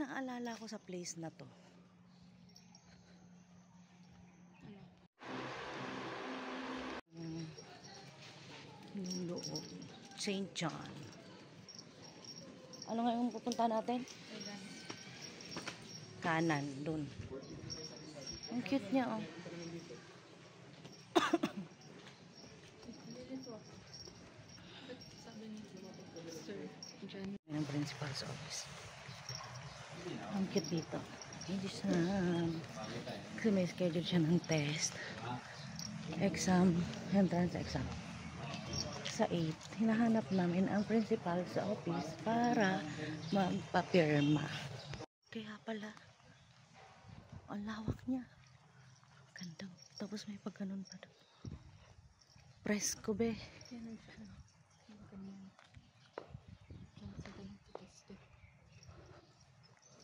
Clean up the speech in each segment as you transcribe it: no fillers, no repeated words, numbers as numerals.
naalala ko sa place na to. Yung loob. St. John. Ano nga yung pupunta natin? Kanan, dun. Ang cute niya, oh. Yung principal's office. Ang cute dito. Hindi siya. Kasi may schedule siya ng test. Exam. Entrance exam. Sa 8, hinahanap namin ang principal sa office para magpapirma. Kaya pala, ang lawak niya. Ganda. Tapos may pagganon pa doon. Presko be. Yan ang siya.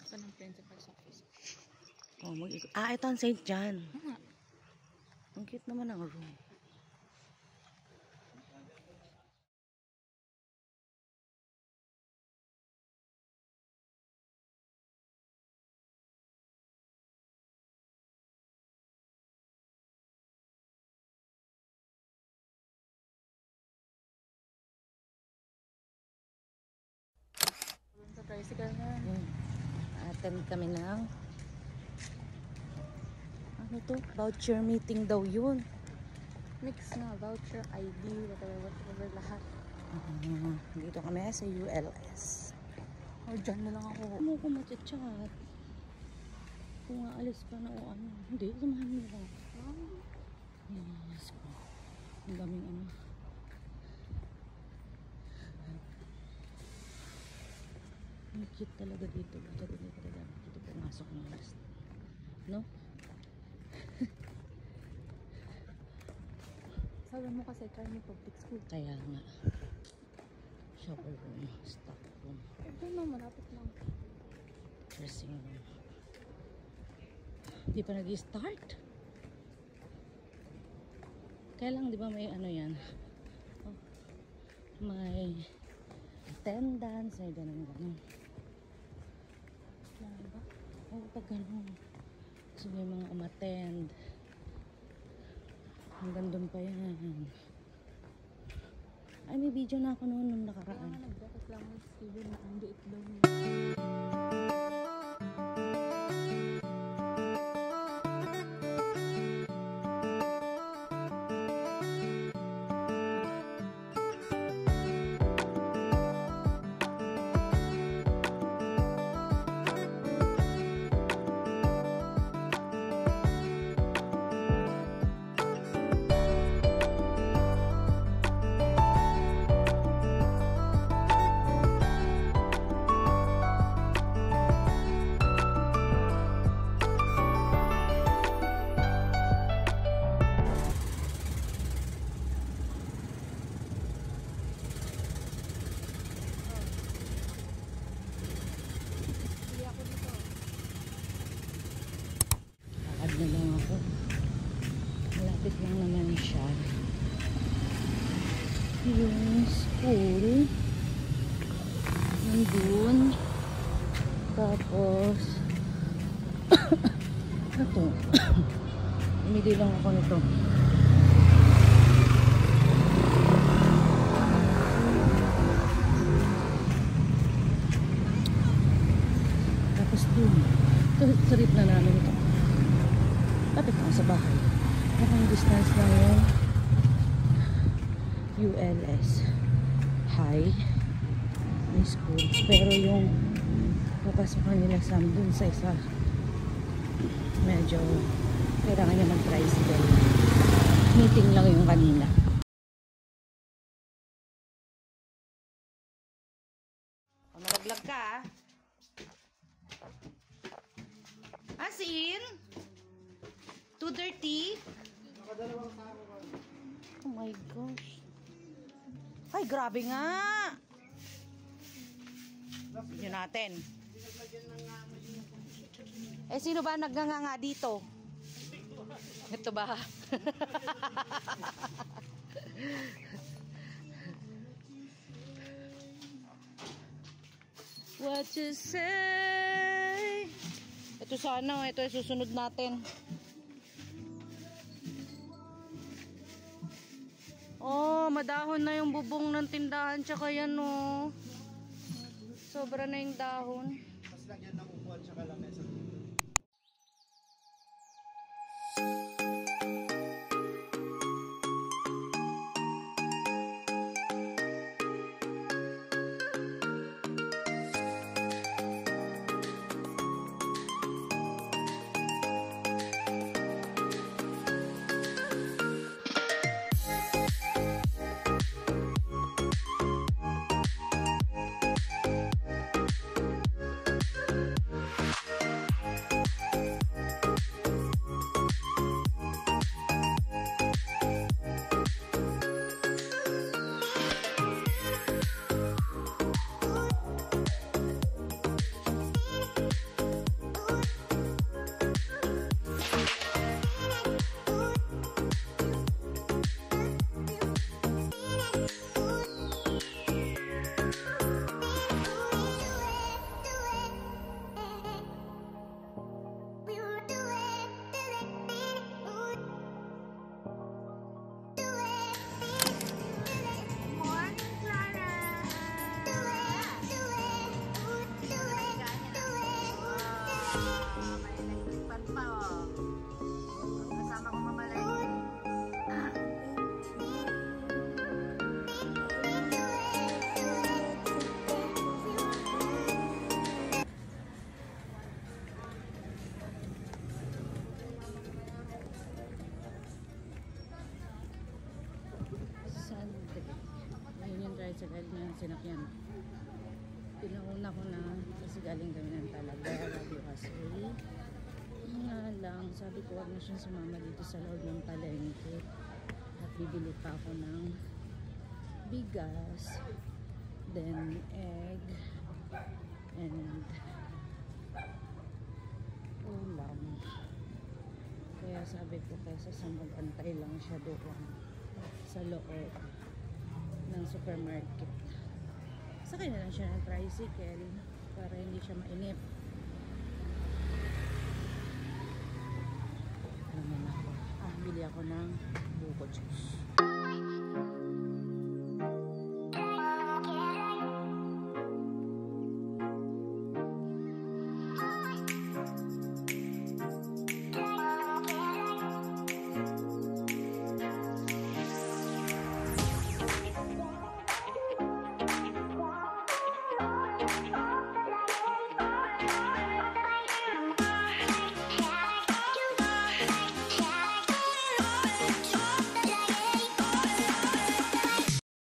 Saan ang principal's office? Oh, ito ang St. John. Ang cute naman ang room. Sa tricycle na. Attend kami ng ano to? Voucher meeting daw yun. Mix na. Voucher, ID, whatever, lahat. Dito kami sa ULS. O, dyan na lang ako. Ano ko matchat? Kung aalis pa na o ano. Hindi, samahan mo lang. Yes po. Ang daming ano. Ang cute talaga dito. Bakit hindi talaga dito pumasok ng last? No? Sabi mo kasi try mo public school. Kaya nga. Shower room. Stock room. Ito na, malapit lang. Dressing room. Hindi pa nag-start. Kaya lang, di ba may ano yan? Oh, may attendance, may ganun-ganun. Diba? Oo, pag ganun. Kasi may mga umattend. Hanggang doon pa yan. Ay, may video na ako noon nung nakaraan. Kaya nagreklamo si Steven na ang liit daw niya. Na lang ako. Malapit lang naman siya. Yung school nandun. Tapos ito. Umili lang ako nito. Tapos dun. Ito, sarip na namin ito. Lapit ako sa bahay. Mukhang distance lang yung ULS High School. Pero yung papasukan nila sa dun sa isa, medyo kailangan niya mag-tricycle. Meeting lang yung kanina. Malaglag ka, ah. Asin? Too dirty? Oh my gosh. Ay, grabe nga. Yun natin. Eh, sino ba nagganga dito? Ito ba? What you say? Ito sana, ito ay susunod natin. Oh, madahon na yung bubong ng tindahan. Tsaka yan, oh. Sobra na yung dahon. Mas lagyan ng upuan tsaka lamesa. Tricycle na yung sinakyan. Pinauna ko na kasi galing kami ng Talaga, Radio Castle. Nga lang, sabi ko wag na siyang sumama dito sa loob ng palengke. At bibili pa ako ng bigas, then egg, and ulam. Kaya sabi ko kaysa sa mag-antay lang siya doon sa loob ng supermarket. Sakay na lang siya ng tricycle para hindi siya mainip. Alam na ako. Bili ako ng buko juice.